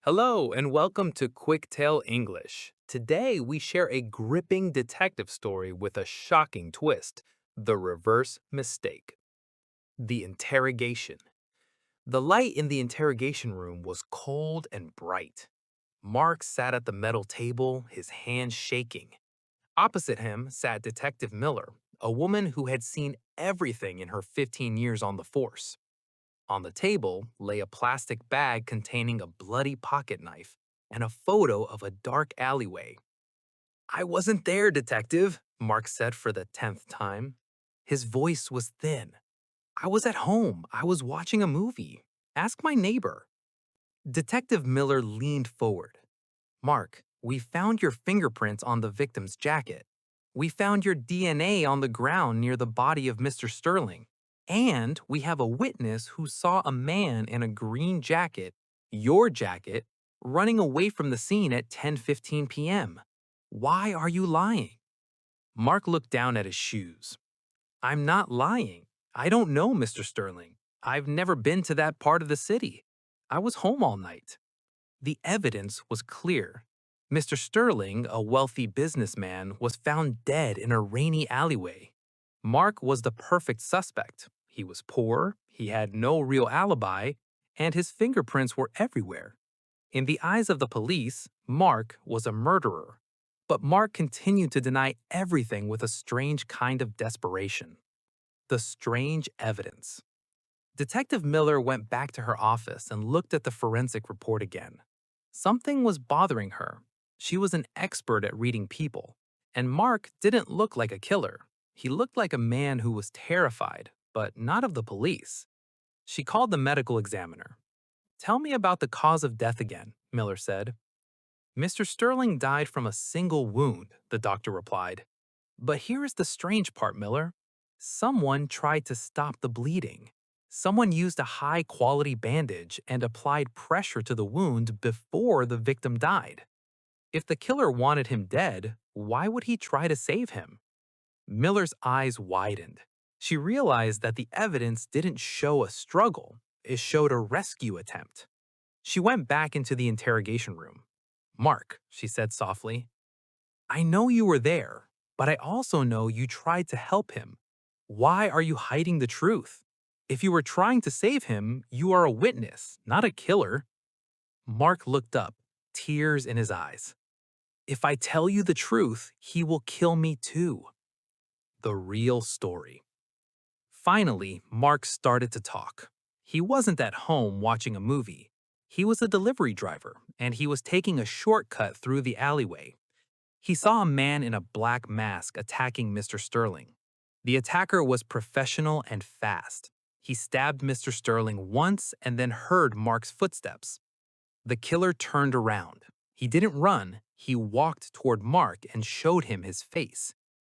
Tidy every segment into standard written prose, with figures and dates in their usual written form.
Hello and welcome to QuickTale English. Today we share a gripping detective story with a shocking twist, the reverse mistake. The interrogation. The light in the interrogation room was cold and bright. Mark sat at the metal table, his hands shaking. Opposite him sat Detective Miller, a woman who had seen everything in her 15 years on the force. On the table lay a plastic bag containing a bloody pocket knife and a photo of a dark alleyway. I wasn't there, Detective, Mark said for the 10th time. His voice was thin. I was at home. I was watching a movie. Ask my neighbor. Detective Miller leaned forward. Mark, we found your fingerprints on the victim's jacket. We found your DNA on the ground near the body of Mr. Sterling. And we have a witness who saw a man in a green jacket, your jacket, running away from the scene at 10:15 p.m. Why are you lying? Mark looked down at his shoes. I'm not lying. I don't know Mr. Sterling. I've never been to that part of the city. I was home all night. The evidence was clear. Mr. Sterling, a wealthy businessman, was found dead in a rainy alleyway. Mark was the perfect suspect. He was poor, he had no real alibi, and his fingerprints were everywhere. In the eyes of the police, Mark was a murderer. But Mark continued to deny everything with a strange kind of desperation. The strange evidence. Detective Miller went back to her office and looked at the forensic report again. Something was bothering her. She was an expert at reading people, and Mark didn't look like a killer. He looked like a man who was terrified, but not of the police. She called the medical examiner. Tell me about the cause of death again, Miller said. Mr. Sterling died from a single wound, the doctor replied. But here is the strange part, Miller. Someone tried to stop the bleeding. Someone used a high-quality bandage and applied pressure to the wound before the victim died. If the killer wanted him dead, why would he try to save him? Miller's eyes widened. She realized that the evidence didn't show a struggle, it showed a rescue attempt. She went back into the interrogation room. Mark, she said softly, I know you were there, but I also know you tried to help him. Why are you hiding the truth? If you were trying to save him, you are a witness, not a killer. Mark looked up, tears in his eyes. If I tell you the truth, he will kill me too. The real story. Finally, Mark started to talk. He wasn't at home watching a movie. He was a delivery driver, and he was taking a shortcut through the alleyway. He saw a man in a black mask attacking Mr. Sterling. The attacker was professional and fast. He stabbed Mr. Sterling once and then heard Mark's footsteps. The killer turned around. He didn't run, he walked toward Mark and showed him his face.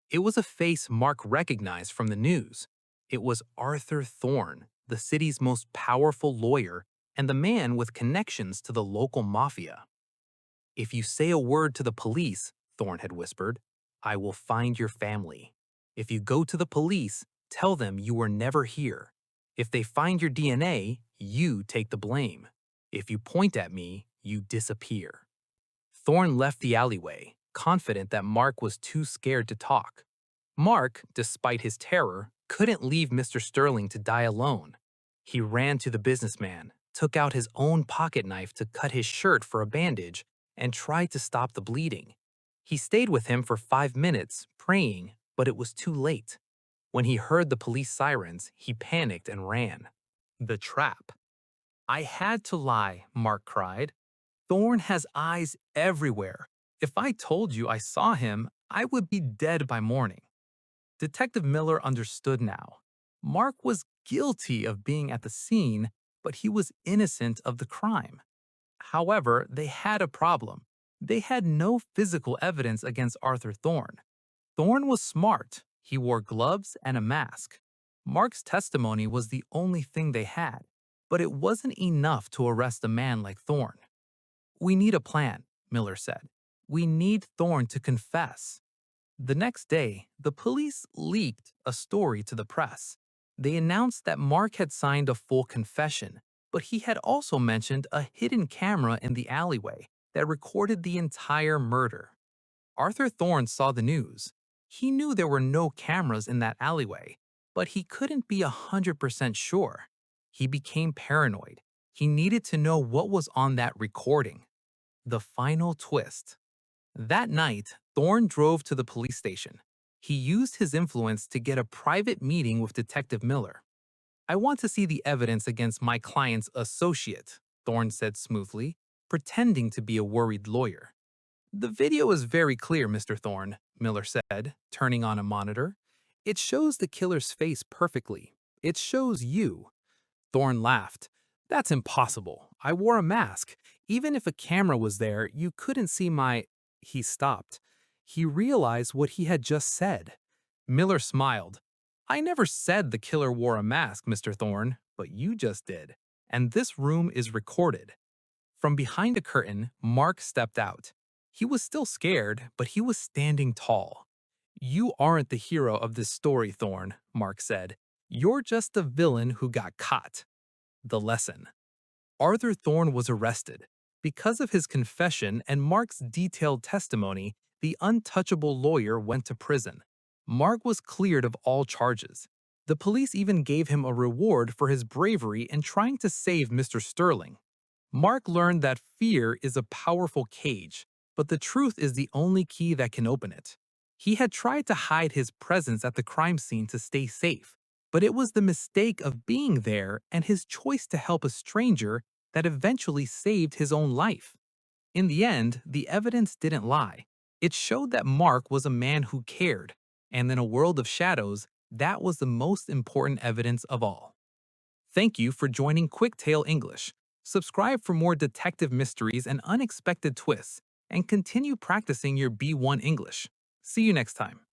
It was a face Mark recognized from the news. It was Arthur Thorne, the city's most powerful lawyer and the man with connections to the local mafia. If you say a word to the police, Thorne had whispered, I will find your family. If you go to the police, tell them you were never here. If they find your DNA, you take the blame. If you point at me, you disappear. Thorne left the alleyway, confident that Mark was too scared to talk. Mark, despite his terror, couldn't leave Mr. Sterling to die alone. He ran to the businessman, took out his own pocket knife to cut his shirt for a bandage, and tried to stop the bleeding. He stayed with him for 5 minutes, praying, but it was too late. When he heard the police sirens, he panicked and ran. The trap. I had to lie, Mark cried. Thorne has eyes everywhere. If I told you I saw him, I would be dead by morning. Detective Miller understood now. Mark was guilty of being at the scene, but he was innocent of the crime. However, they had a problem. They had no physical evidence against Arthur Thorne. Thorne was smart. He wore gloves and a mask. Mark's testimony was the only thing they had, but it wasn't enough to arrest a man like Thorne. We need a plan, Miller said. We need Thorne to confess. The next day, the police leaked a story to the press. They announced that Mark had signed a full confession, But he had also mentioned a hidden camera in the alleyway that recorded the entire murder. Arthur Thorne saw the news. He knew there were no cameras in that alleyway, but he couldn't be 100% sure. He became paranoid. He needed to know what was on that recording. The final twist. That night, Thorne drove to the police station. He used his influence to get a private meeting with Detective Miller. I want to see the evidence against my client's associate, Thorne said smoothly, pretending to be a worried lawyer. The video is very clear, Mr. Thorne, Miller said, turning on a monitor. It shows the killer's face perfectly. It shows you. Thorne laughed. That's impossible. I wore a mask. Even if a camera was there, you couldn't see my… He stopped. He realized what he had just said. Miller smiled. I never said the killer wore a mask, Mr. Thorne, but you just did. And this room is recorded. From behind a curtain, Mark stepped out. He was still scared, but he was standing tall. You aren't the hero of this story, Thorne, Mark said. You're just the villain who got caught. The lesson. Arthur Thorne was arrested. Because of his confession and Mark's detailed testimony, the untouchable lawyer went to prison. Mark was cleared of all charges. The police even gave him a reward for his bravery in trying to save Mr. Sterling. Mark learned that fear is a powerful cage, but the truth is the only key that can open it. He had tried to hide his presence at the crime scene to stay safe, but it was the mistake of being there and his choice to help a stranger that eventually saved his own life. In the end, the evidence didn't lie. It showed that Mark was a man who cared, and in a world of shadows, that was the most important evidence of all. Thank you for joining QuickTale English. Subscribe for more detective mysteries and unexpected twists, and continue practicing your B1 English. See you next time.